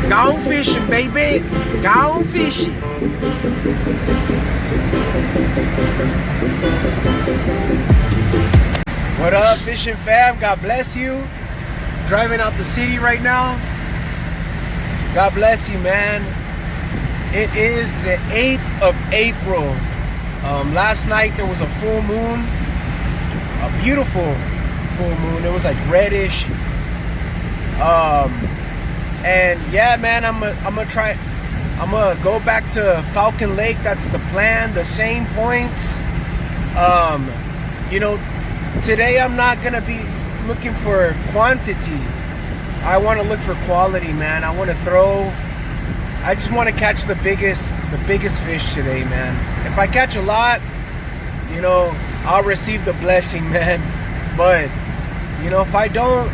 Gone fishing, baby. Gone fishing. What up, fishing fam? God bless you. Driving out the city right now. God bless you, man. It is the 8th of April. Last night there was a full moon. A beautiful full moon. It was like reddish. And yeah, man, I'm gonna go back to Falcon Lake. That's the plan. The same points. You know, today I'm not gonna be looking for quantity. I want to look for quality, man. I want to throw. I just want to catch the biggest fish today, man. If I catch a lot, you know, I'll receive the blessing, man. But you know, if I don't,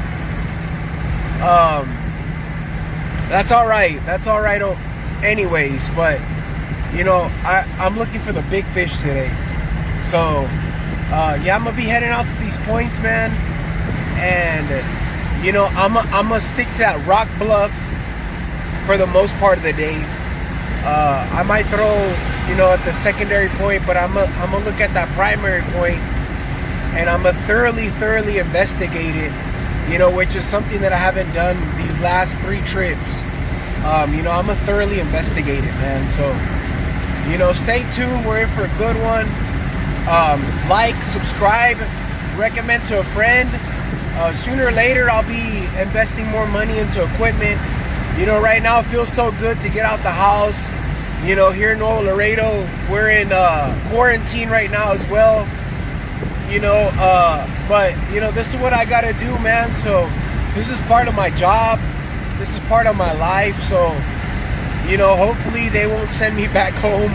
that's all right. That's all right. Anyways, but you know, I'm looking for the big fish today. So yeah, I'm gonna be heading out to these points, man. And you know, I'm gonna stick to that rock bluff for the most part of the day. I might throw, you know, at the secondary point, but I'm gonna look at that primary point, and I'm gonna thoroughly investigate it. You know, which is something that I haven't done these last 3 trips. You know, I'm gonna thoroughly investigate it, man. So, you know, stay tuned. We're in for a good one. Like, subscribe, recommend to a friend. Sooner or later, I'll be investing more money into equipment. You know, right now it feels so good to get out the house. You know, here in Nuevo Laredo, we're in quarantine right now as well. You know, but you know, this is what I gotta do, man. So this is part of my job. This is part of my life. So, you know, hopefully they won't send me back home.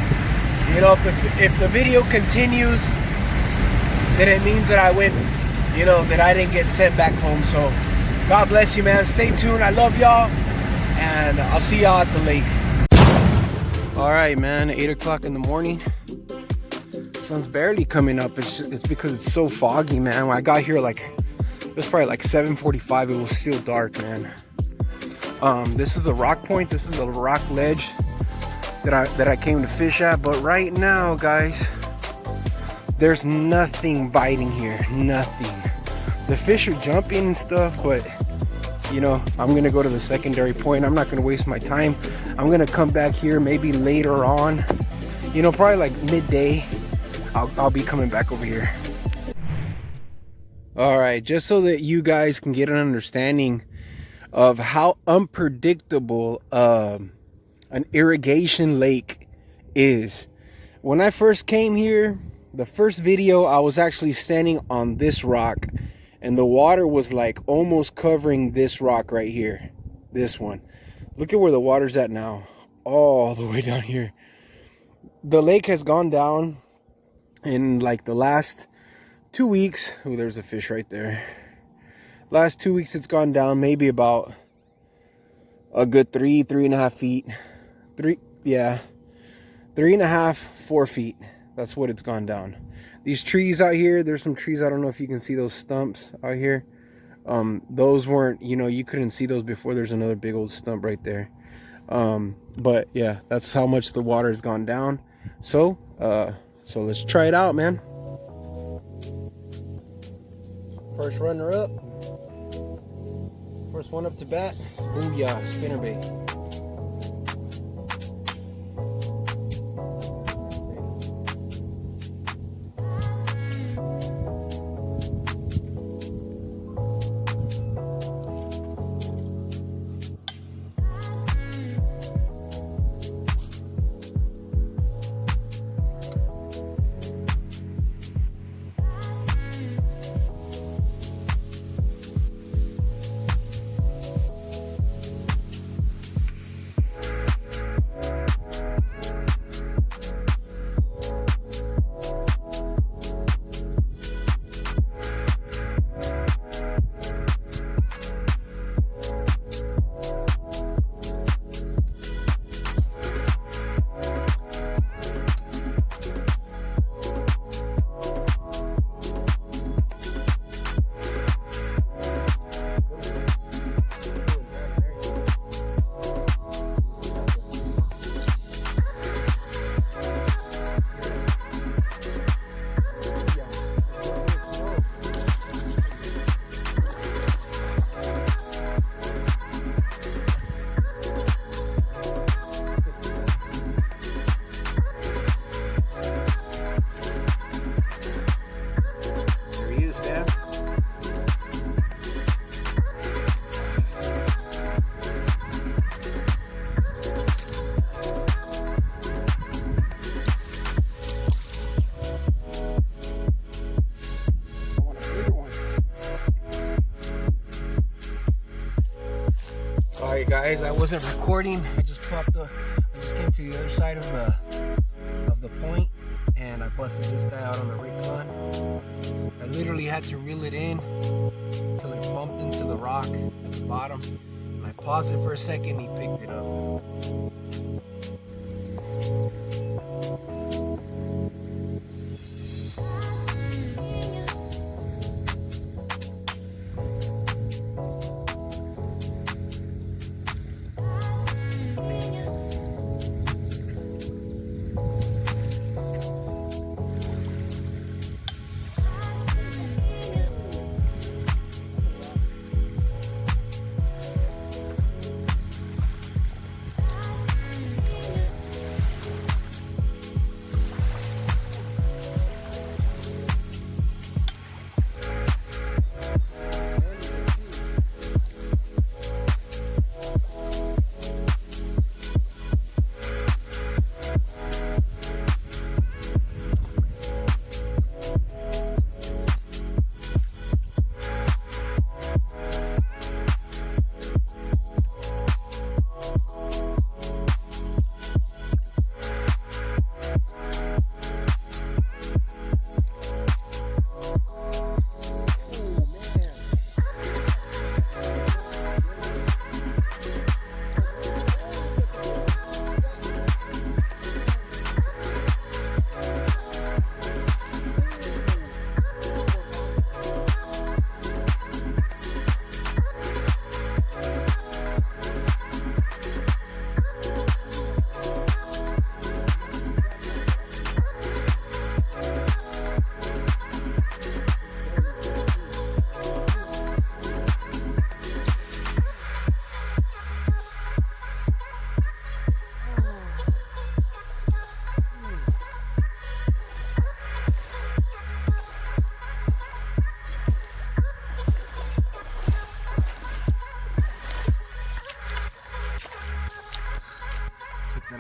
You know, if the video continues, then it means that I went, you know, that I didn't get sent back home. So God bless you, man. Stay tuned. I love y'all, and I'll see y'all at the lake. All right, man. 8 o'clock in the morning. Sun's barely coming up. It's because it's so foggy, man. When I got here, like, it was probably like 7:45. It was still dark, man. This is a rock point. This is a rock ledge that I came to fish at. But right now, guys, there's nothing biting here. Nothing. The fish are jumping and stuff, but you know, I'm gonna go to the secondary point. I'm not gonna waste my time. I'm gonna come back here maybe later on. You know, probably like midday. I'll be coming back over here. All right, just so that you guys can get an understanding of how unpredictable an irrigation lake is. When I first came here, the first video, I was actually standing on this rock, and the water was like almost covering this rock right here. This one. Look at where the water's at now. All the way down here. The lake has gone down in like the last 2 weeks. Oh, there's a fish right there. Last 2 weeks it's gone down maybe about a good 3.5 feet. 3.5, 4 feet. That's what it's gone down. These trees out here, there's some trees, I don't know if you can see those stumps out here. Those weren't, you know, you couldn't see those before. There's another big old stump right there. But yeah, that's how much the water has gone down. So let's try it out, man. First runner up. First one up to bat. Oh yeah, spinnerbait. Sorry guys, I wasn't recording. I just came to the other side of the point, and I busted this guy out on the rig gun. I literally had to reel it in until it bumped into the rock at the bottom. And I paused it for a second, he picked it up.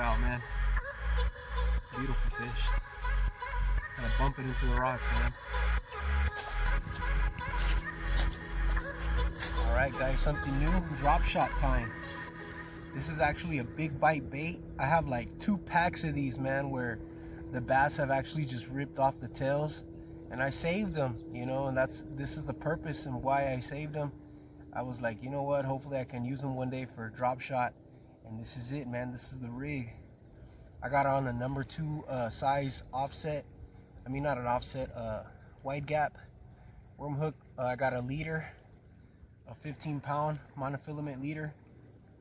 Out, man. Beautiful fish. Gotta bump it into the rocks, man. Alright guys, something new, drop shot time. This is actually a big bite bait. I have like 2 packs of these, man, where the bass have actually just ripped off the tails, and I saved them, you know, and this is the purpose and why I saved them. I was like, you know what, hopefully I can use them one day for a drop shot. And this is it, man. This is the rig. I got on a number 2 size offset. I mean, not an offset, wide gap worm hook. I got a leader, a 15-pound monofilament leader,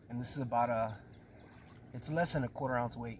and this is about it's less than a 1/4 ounce weight.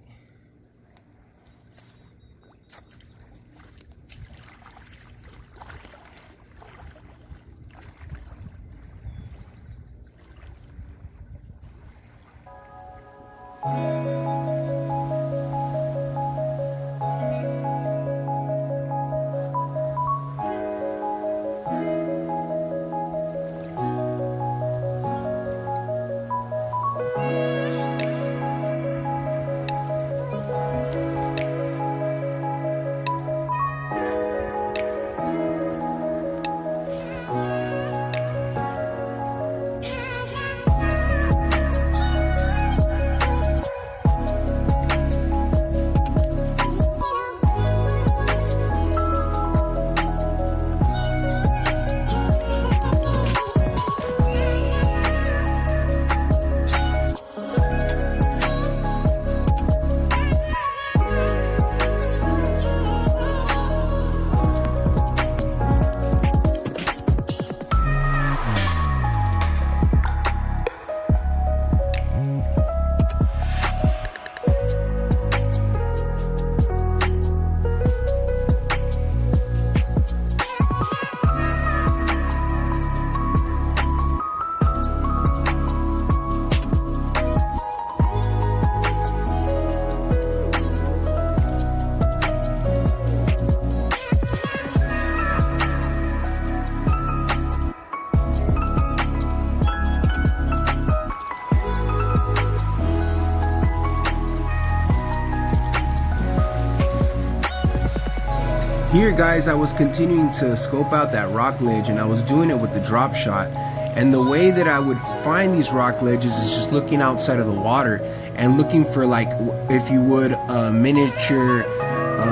Here guys, I was continuing to scope out that rock ledge, and I was doing it with the drop shot, And the way that I would find these rock ledges is just looking outside of the water and looking for, like, if you would, a miniature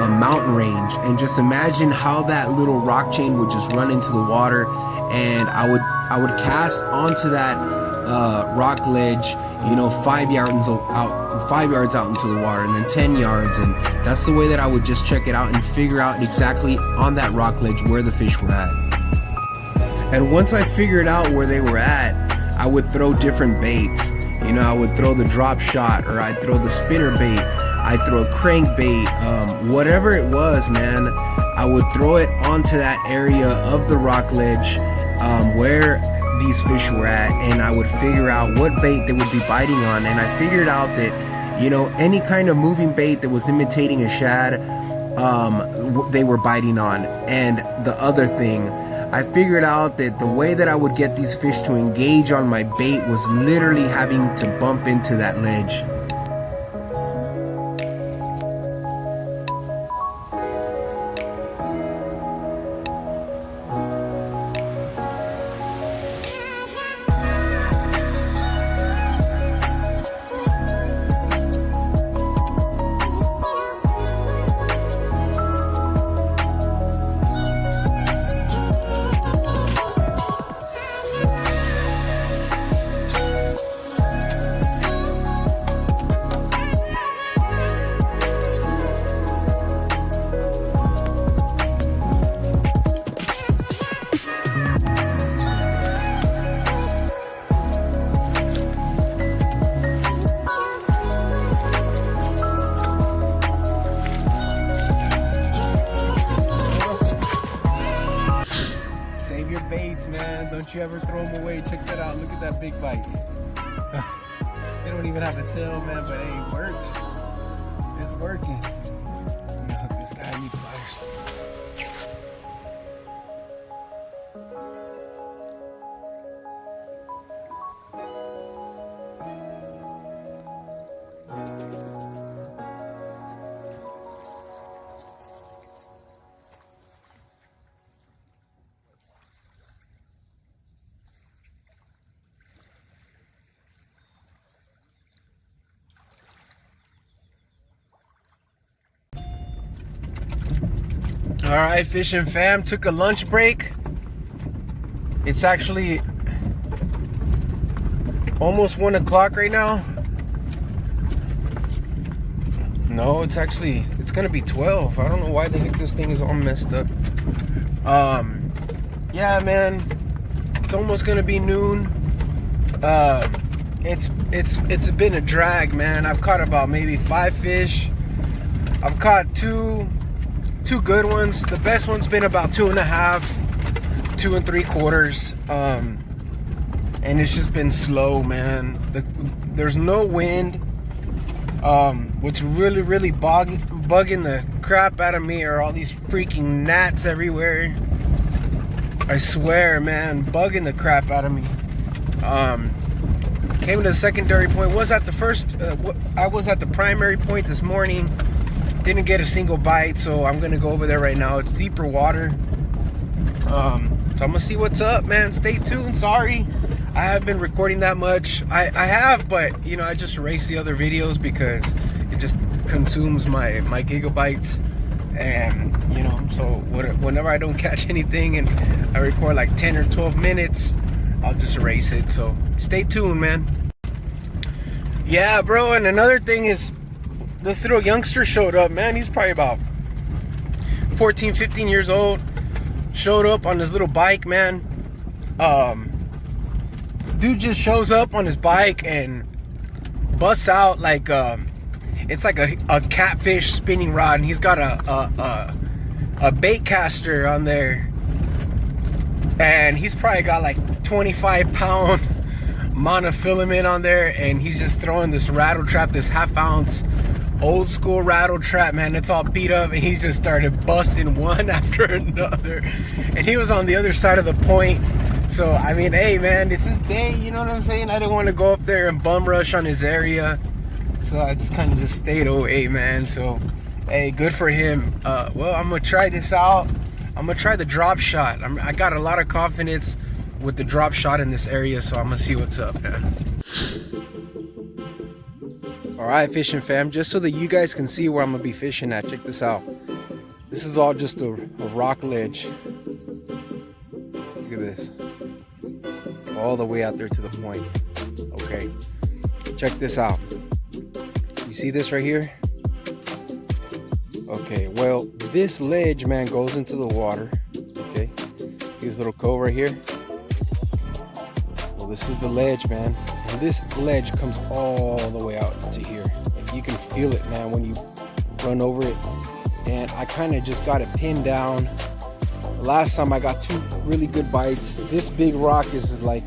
mountain range, and just imagine how that little rock chain would just run into the water, and I would cast onto that rock ledge, you know, 5 yards out into the water, and then 10 yards, and that's the way that I would just check it out and figure out exactly on that rock ledge where the fish were at. And once I figured out where they were at, I would throw different baits. You know, I would throw the drop shot, or I'd throw the spinner bait, I'd throw a crankbait, whatever it was, man. I would throw it onto that area of the rock ledge where these fish were at, and I would figure out what bait they would be biting on. And I figured out that, you know, any kind of moving bait that was imitating a shad, they were biting on. And the other thing, I figured out that the way that I would get these fish to engage on my bait was literally having to bump into that ledge. Man, don't you ever throw them away. Check that out. Look at that big bite. They don't even have a tail, man, but hey, it works. It's working. I'm gonna hook this guy. I need pliers. All right, fishing fam, took a lunch break. It's actually almost 1 o'clock right now. No, it's gonna be 12. I don't know why the heck this thing is all messed up. Yeah, man, it's almost gonna be noon. It's been a drag, man. I've caught about maybe 5 fish. I've caught two good ones. The best one's been about 2.5, 2 3/4. And it's just been slow, man. There's no wind. What's really bugging the crap out of me are all these freaking gnats everywhere. I swear, man, bugging the crap out of me. Came to the secondary point. Was at the first. I was at the primary point this morning. Didn't get a single bite, so I'm gonna go over there right now. It's deeper water. So I'm gonna see what's up, man. Stay tuned. Sorry, I haven't been recording that much. I have, but you know, I just erased the other videos because it just consumes my gigabytes, and you know, so whenever I don't catch anything and I record like 10 or 12 minutes, I'll just erase it. So stay tuned, man. Yeah, bro. And another thing is, this little youngster showed up, man. He's probably about 14, 15 years old. Showed up on his little bike, man. Dude just shows up on his bike and busts out like it's like a catfish spinning rod, and he's got a bait caster on there, and he's probably got like 25-pound monofilament on there, and he's just throwing this rattle trap, this 1/2 ounce old school rattle trap, man. It's all beat up, and he just started busting one after another, and he was on the other side of the point. So I mean, hey man, it's his day, you know what I'm saying? I didn't want to go up there and bum rush on his area, so I just kind of just stayed away, man. So hey, good for him. Well, I'm gonna try this out. I'm gonna try the drop shot. I got a lot of confidence with the drop shot in this area, so I'm gonna see what's up, man. Alright, fishing fam, just so that you guys can see where I'm gonna be fishing at, check this out. This is all just a rock ledge. Look at this. All the way out there to the point. Okay, check this out. You see this right here? Okay, well, this ledge, man, goes into the water. Okay, see this little cove right here? Well, this is the ledge, man. And this ledge comes all the way out to here. Like, you can feel it, man, when you run over it. And I kind of just got it pinned down. Last time I got 2 really good bites. This big rock is like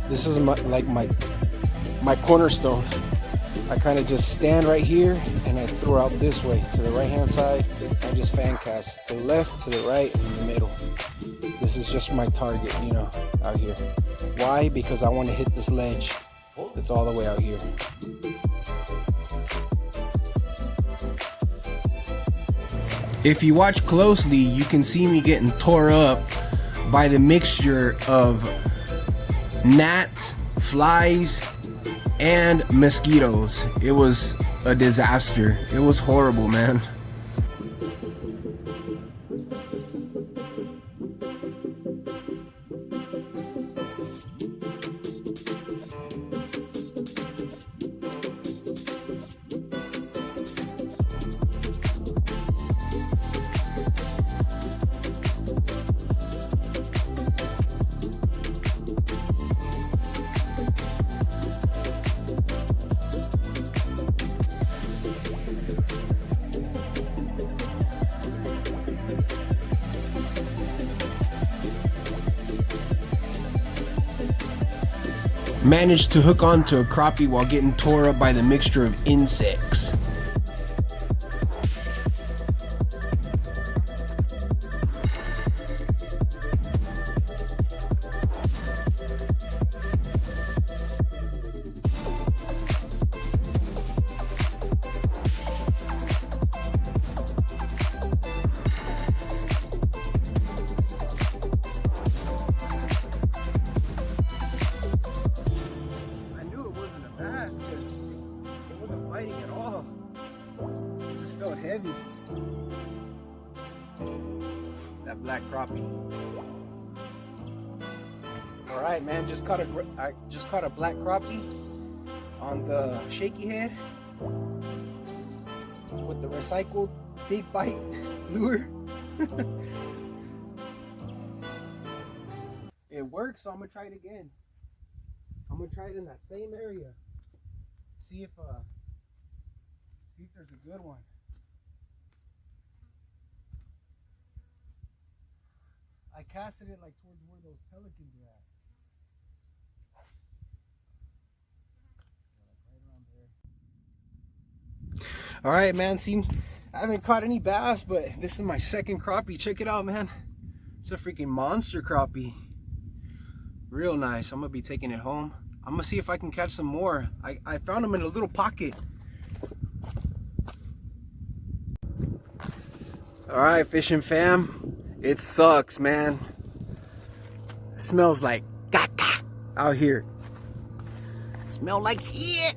this is my cornerstone. I kind of just stand right here and I throw out this way to the right hand side. I just fan cast to the left, to the right, and in the middle. This is just my target, you know, out here. Why? Because I want to hit this ledge that's all the way out here. If you watch closely, you can see me getting tore up by the mixture of gnats, flies, and mosquitoes. It was a disaster. It was horrible, man. Managed to hook onto a crappie while getting tore up by the mixture of insects. Heavy. That black crappie. All right, man. I just caught a black crappie on the shaky head with the recycled big bite lure. It works, so I'm gonna try it again. I'm gonna try it in that same area. See if there's a good one. I casted it like towards where those pelicans are at. Like right around there. All right, man. See, I haven't caught any bass, but this is my second crappie. Check it out, man. It's a freaking monster crappie. Real nice. I'm gonna be taking it home. I'm gonna see if I can catch some more. I found them in a little pocket. All right, fishing fam. It sucks, man. It smells like caca out here. Smell like shit.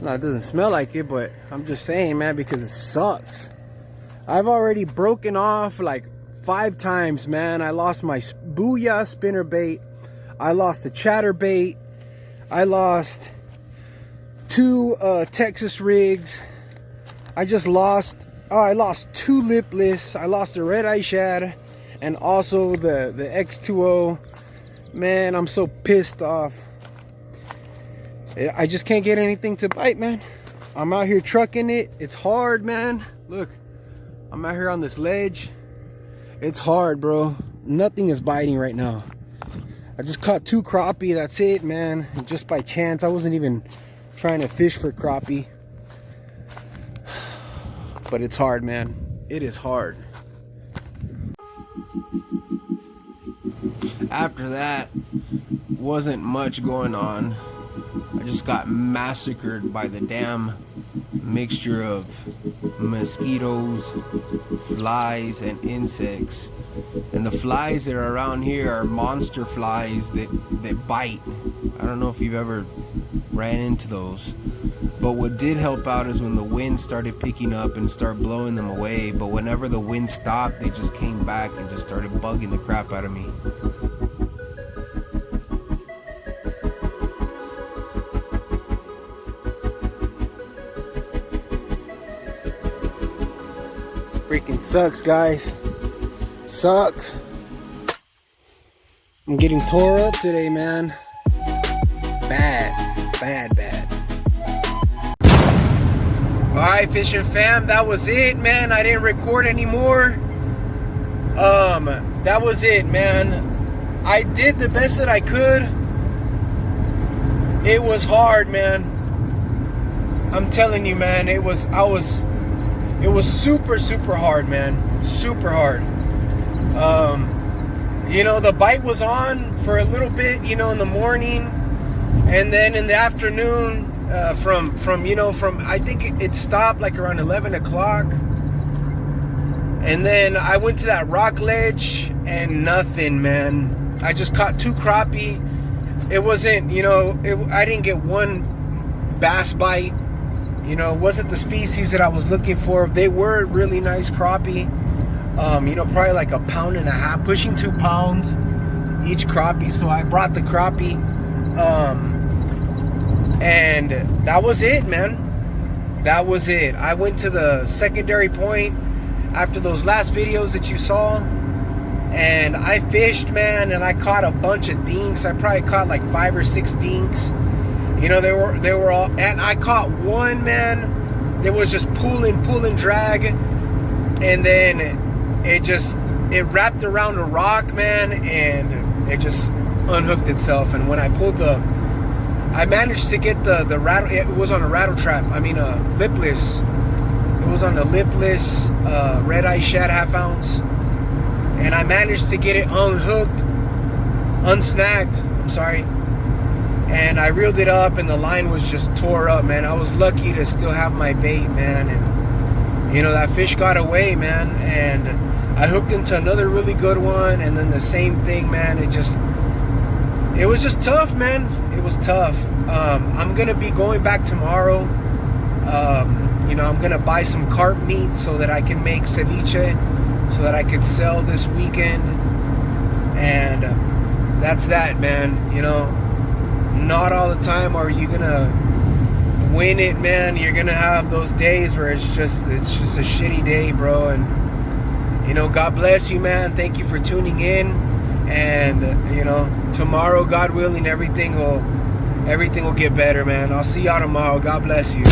No, it doesn't smell like it, but I'm just saying, man, because it sucks. I've already broken off like 5 times, man. I lost my Booyah spinner bait. I lost a chatterbait. I lost 2 Texas rigs. I lost 2 lipless. I lost the red eye shad and also the X2O. Man, I'm so pissed off. I just can't get anything to bite, man. I'm out here trucking it. It's hard, man. Look, I'm out here on this ledge. It's hard, bro. Nothing is biting right now. I just caught 2 crappie. That's it, man. Just by chance. I wasn't even trying to fish for crappie. But it's hard, man. It is hard. After that, wasn't much going on. I just got massacred by the damn mixture of mosquitoes, flies, and insects. And the flies that are around here are monster flies that bite. I don't know if you've ever ran into those. But what did help out is when the wind started picking up and started blowing them away. But whenever the wind stopped, they just came back and just started bugging the crap out of me. Freaking sucks, guys. Sucks. I'm getting tore up today, man. Bad, bad, bad. Alright, fishing fam, that was it, man. I didn't record anymore. That was it, man. I did the best that I could. It was hard, man. I'm telling you, man, it was super, super hard, man. Super hard. You know, the bite was on for a little bit, you know, in the morning, and then in the afternoon, from I think it stopped like around 11 o'clock, and then I went to that rock ledge and nothing, man. I just caught 2 crappie. It wasn't, you know, I didn't get one bass bite. You know, it wasn't the species that I was looking for. They were really nice crappie. You know, probably like 1.5 pounds, pushing 2 pounds each crappie. So I brought the crappie, and that was it, man. That was it. I went to the secondary point after those last videos that you saw, and I fished, man, and I caught a bunch of dinks. I probably caught like 5 or 6 dinks. You know, they were all, and I caught one, man, that was just pulling drag, and then it wrapped around a rock, man, and it just unhooked itself. And when I pulled I managed to get the rattle. It was on a rattle trap. I mean, a lipless. It was on a lipless red eye shad 1/2 ounce, and I managed to get it unhooked, unsnagged. I'm sorry. And I reeled it up, and the line was just tore up, man. I was lucky to still have my bait, man, and you know, that fish got away, man, and I hooked into another really good one, and then the same thing, man. It was just tough, man. It was tough. I'm gonna be going back tomorrow. You know, I'm gonna buy some carp meat so that I can make ceviche, so that I could sell this weekend. And that's that, man. You know, not all the time are you gonna win it, man. You're gonna have those days where it's just a shitty day, bro. And you know, God bless you, man. Thank you for tuning in. And you know, tomorrow, God willing, everything will get better, man. I'll see y'all tomorrow. God bless you.